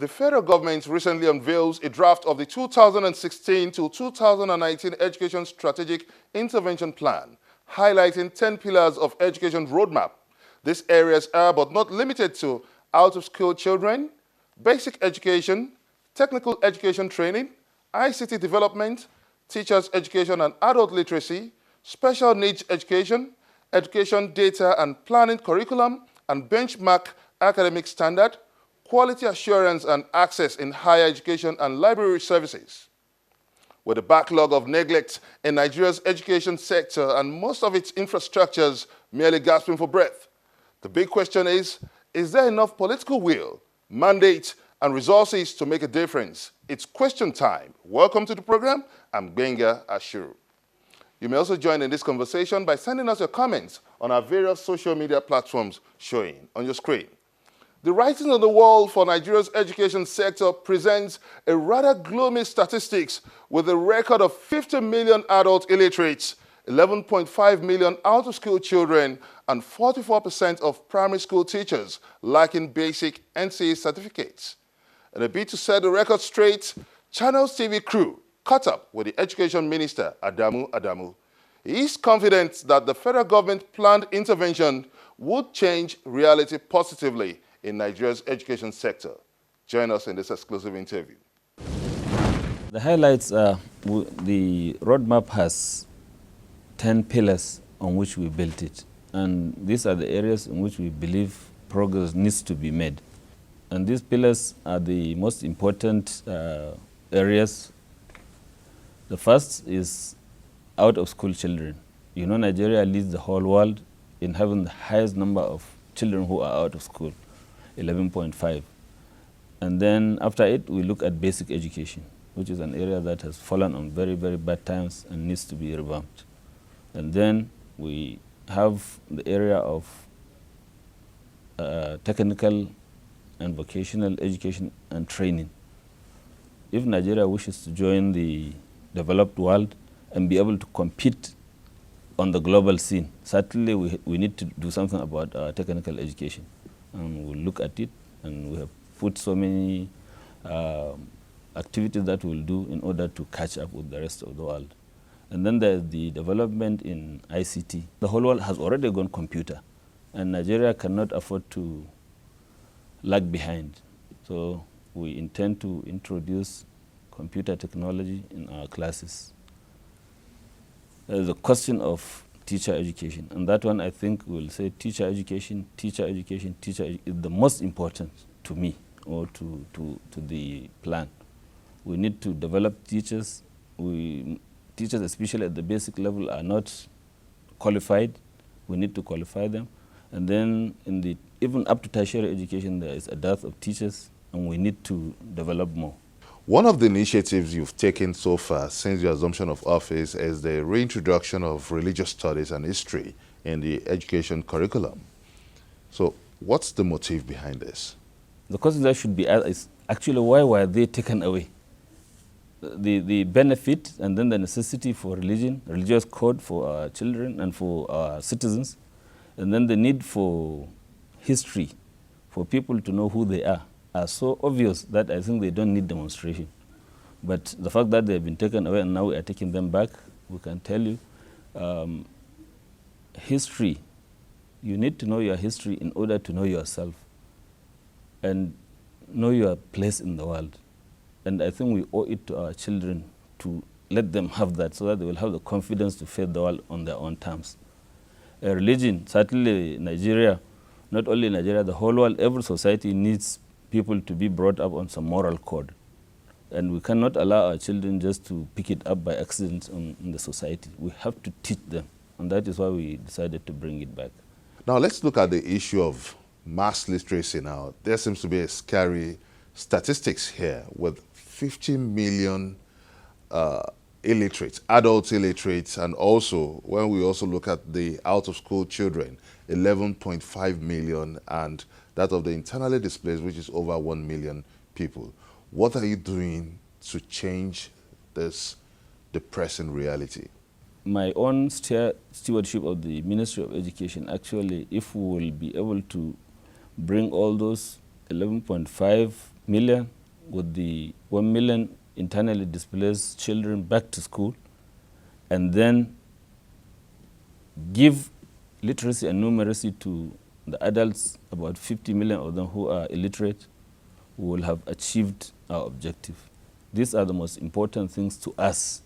The federal government recently unveils a draft of the 2016 to 2019 Education Strategic Intervention Plan, highlighting 10 pillars of education roadmap. These areas are but not limited to out-of-school children, basic education, technical education training, ICT development, teachers' education and adult literacy, special needs education, education data and planning curriculum, and benchmark academic standard, quality assurance and access in higher education and library services. With a backlog of neglect in Nigeria's education sector and most of its infrastructures merely gasping for breath, the big question is there enough political will, mandate, and resources to make a difference? It's question time. Welcome to the program. I'm Benga Ashuru. You may also join in this conversation by sending us your comments on our various social media platforms showing on your screen. The writing on the wall for Nigeria's education sector presents a rather gloomy statistics with a record of 50 million adult illiterates, 11.5 million out-of-school children, and 44% of primary school teachers lacking basic NCE certificates. In a bid to set the record straight, Channels TV crew caught up with the Education Minister, Adamu. He is confident that the federal government planned intervention would change reality positively in Nigeria's education sector. Join us in this exclusive interview. The highlights are the roadmap has 10 pillars on which we built it. And these are the areas in which we believe progress needs to be made. And these pillars are the most important areas. The first is out-of-school children. You know, Nigeria leads the whole world in having the highest number of children who are out of school, 11.5. And then after it, we look at basic education, which is an area that has fallen on very, very bad times and needs to be revamped. And then we have the area of technical and vocational education and training. If Nigeria wishes to join the developed world and be able to compete on the global scene, certainly we need to do something about our technical education. And we'll look at it, and we have put so many activities that we'll do in order to catch up with the rest of the world. And then there's the development in ICT. The whole world has already gone computer, and Nigeria cannot afford to lag behind. So we intend to introduce computer technology in our classes. There's a question of teacher education, and that one I think we'll say teacher education is the most important to me or to the plan. We need to develop teachers. Teachers, especially at the basic level, are not qualified. We need to qualify them. And then even up to tertiary education, there is a dearth of teachers, and we need to develop more. One of the initiatives you've taken so far since your assumption of office is the reintroduction of religious studies and history in the education curriculum. So what's the motive behind this? The question that should be asked is actually why were they taken away? The benefit and then the necessity for religion, religious code for our children and for our citizens, and then the need for history, for people to know who they are so obvious that I think they don't need demonstration. But the fact that they've been taken away and now we are taking them back, we can tell you, history, you need to know your history in order to know yourself and know your place in the world. And I think we owe it to our children to let them have that so that they will have the confidence to face the world on their own terms. Religion, certainly Nigeria, not only Nigeria, the whole world, every society needs people to be brought up on some moral code. And we cannot allow our children just to pick it up by accident in the society. We have to teach them, and that is why we decided to bring it back. Now let's look at the issue of mass literacy now. There seems to be a scary statistics here with 50 million illiterates, adult illiterates, and also when we also look at the out-of-school children, 11.5 million, and that of the internally displaced, which is over 1 million people. What are you doing to change this depressing reality? My own stewardship of the Ministry of Education, actually, if we will be able to bring all those 11.5 million, with the 1 million internally displaced children back to school, and then give literacy and numeracy to the adults, about 50 million of them who are illiterate, we will have achieved our objective. These are the most important things to us.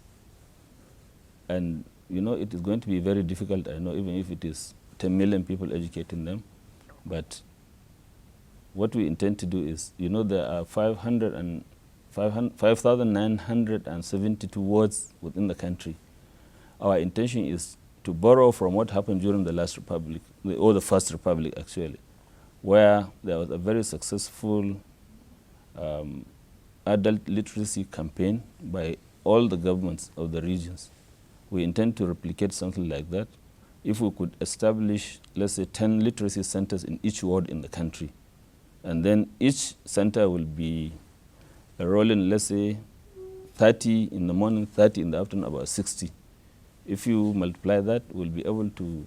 And you know, it is going to be very difficult, I know, even if it is 10 million people educating them. But what we intend to do is, you know, there are 5,972 wards within the country. Our intention is to borrow from what happened during the last republic, or the first republic actually, where there was a very successful adult literacy campaign by all the governments of the regions. We intend to replicate something like that. If we could establish, let's say, 10 literacy centers in each ward in the country, and then each center will be enrolling, let's say, 30 in the morning, 30 in the afternoon, about 60. If you multiply that, we'll be able to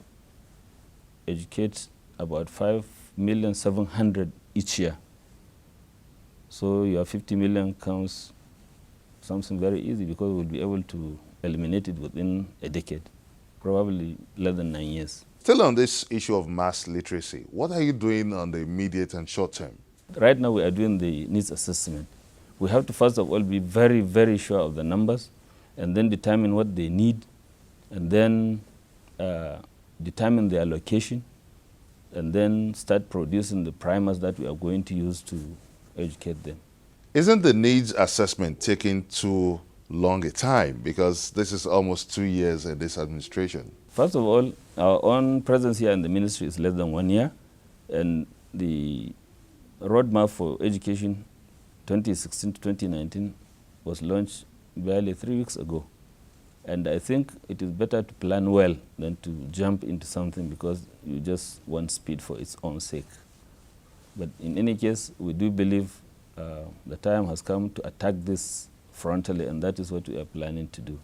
educate about 5,700,000 each year. So your 50 million comes something very easy, because we'll be able to eliminate it within a decade, probably less than 9 years. Still on this issue of mass literacy, what are you doing on the immediate and short term? Right now we are doing the needs assessment. We have to first of all be very, very sure of the numbers, and then determine what they need, and then determine their location, and then start producing the primers that we are going to use to educate them. Isn't the needs assessment taking too long a time? Because this is almost 2 years in this administration. First of all, our own presence here in the ministry is less than 1 year, and the roadmap for education 2016 to 2019 was launched barely 3 weeks ago. And I think it is better to plan well than to jump into something because you just want speed for its own sake. But in any case, we do believe the time has come to attack this frontally, and that is what we are planning to do.